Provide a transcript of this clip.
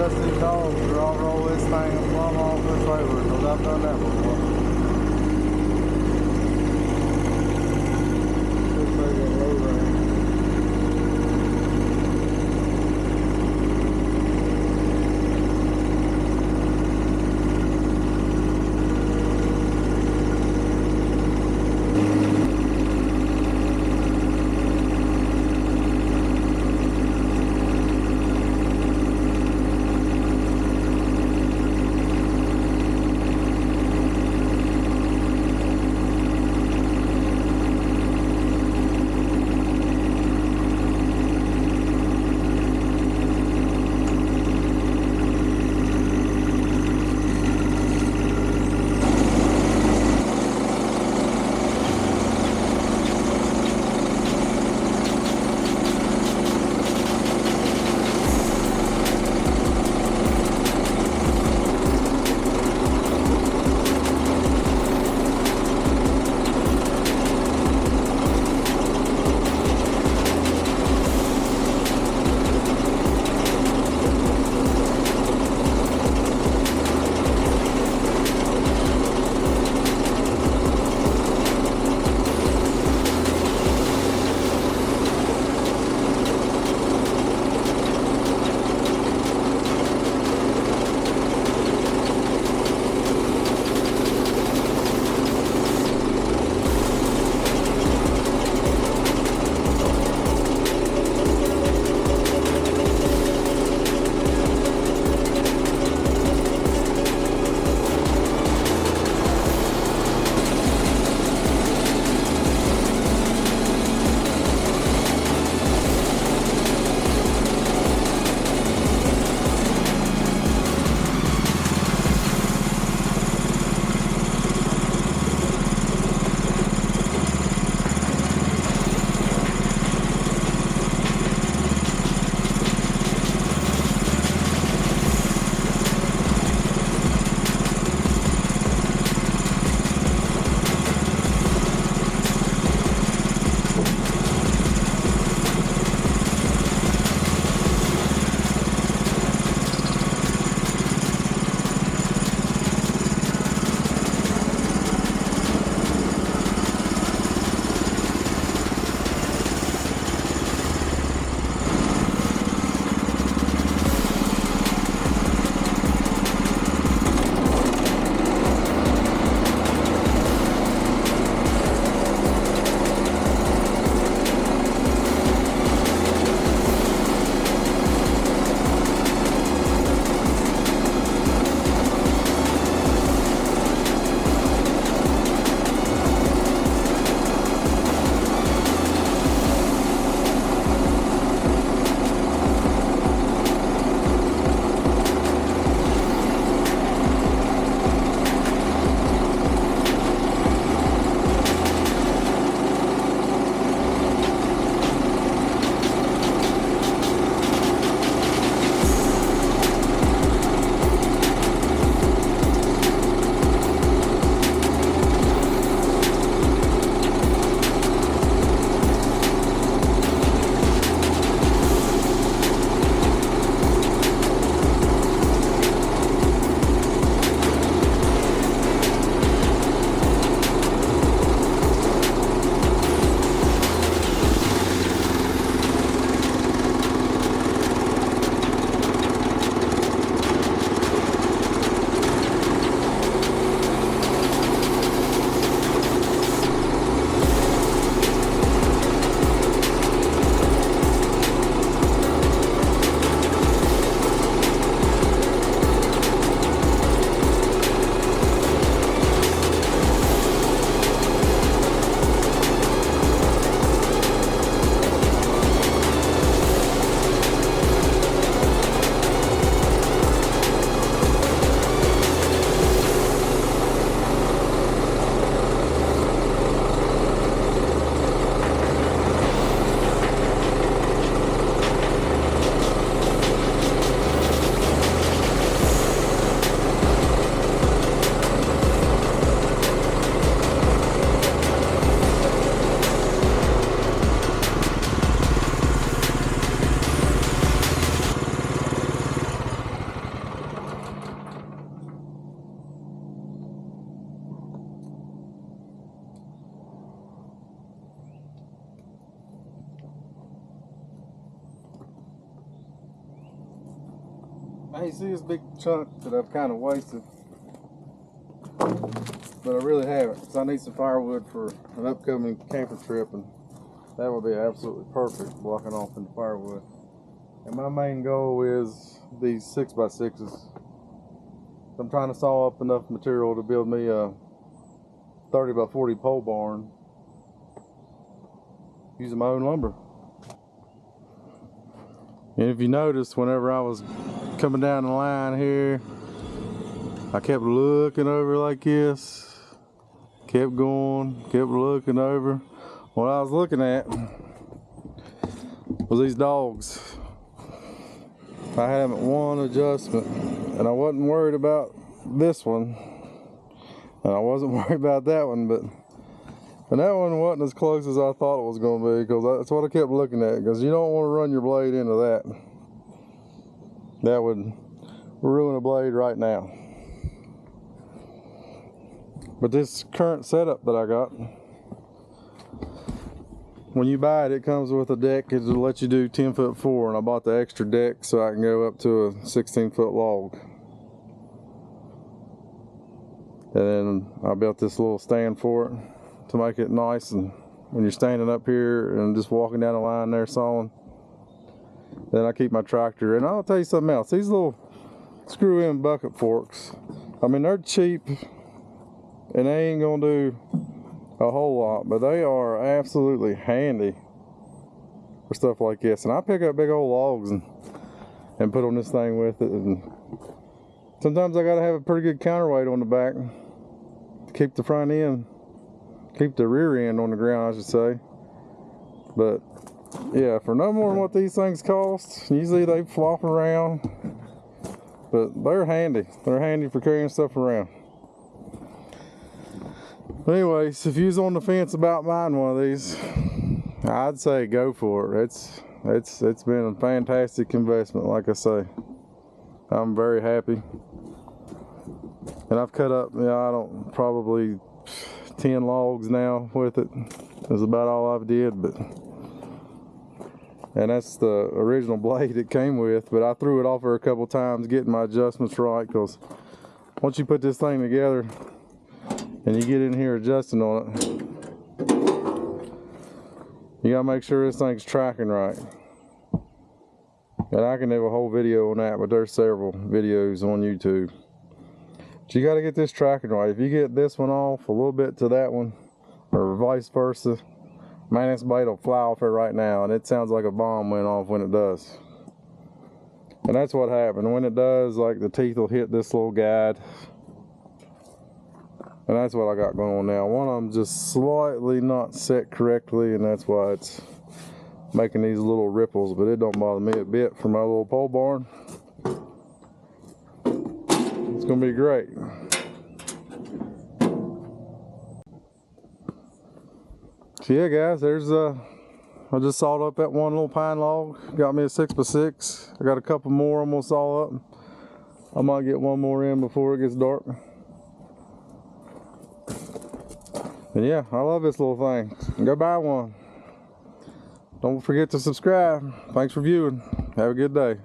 dust these dogs or I'll roll this thing and plumb off the trailer, because I've done that before. This thing is low range. Hey, see this big chunk that I've kind of wasted, but I really haven't, so I need some firewood for an upcoming camper trip, and that would be absolutely perfect, blocking off into firewood. And my main goal is these 6x6s. I'm trying to saw up enough material to build me a 30x40 pole barn using my own lumber. And if you notice, whenever I was coming down the line here, I kept looking over like this, kept going, kept looking over. What I was looking at was these dogs. I had them at one adjustment, and I wasn't worried about this one, and I wasn't worried about that one, but that one wasn't as close as I thought it was going to be, because that's what I kept looking at, because you don't want to run your blade into that. That would ruin a blade right now. But this current setup that I got, when you buy it, it comes with a deck. It'll let you do 10'4", and I bought the extra deck so I can go up to a 16-foot log. And then I built this little stand for it to make it nice, and when you're standing up here and just walking down the line there sawing, then I keep my tractor. And I'll tell you something else, these little screw-in bucket forks, I mean, they're cheap and they ain't gonna do a whole lot, but they are absolutely handy for stuff like this. And I pick up big old logs and put on this thing with it, and sometimes I gotta have a pretty good counterweight on the back to keep the front end, keep the rear end on the ground, I should say. But yeah, for no more than what these things cost, usually they flop around, but they're handy. They're handy for carrying stuff around. But anyways, if you was on the fence about buying one of these, I'd say go for it. It's been a fantastic investment, like I say. I'm very happy. And I've cut up, probably 10 logs now with it. That's about all I've did, and that's the original blade it came with, but I threw it off her a couple times getting my adjustments right, because once you put this thing together and you get in here adjusting on it, you gotta make sure this thing's tracking right. And I can do a whole video on that, but there's several videos on YouTube. But you gotta get this tracking right. If you get this one off a little bit to that one, or vice versa, man, this blade will fly off here right now, and it sounds like a bomb went off when it does. And that's what happened. When it does, like, the teeth will hit this little guide. And that's what I got going on now. One of them just slightly not set correctly, and that's why it's making these little ripples, but it don't bother me a bit for my little pole barn. It's gonna be great. So yeah, guys, there's I just sawed up that one little pine log, got me a 6x6. I got a couple more I'm gonna saw up. I might get one more in before it gets dark. And yeah, I love this little thing. Go buy one. Don't forget to subscribe. Thanks for viewing. Have a good day.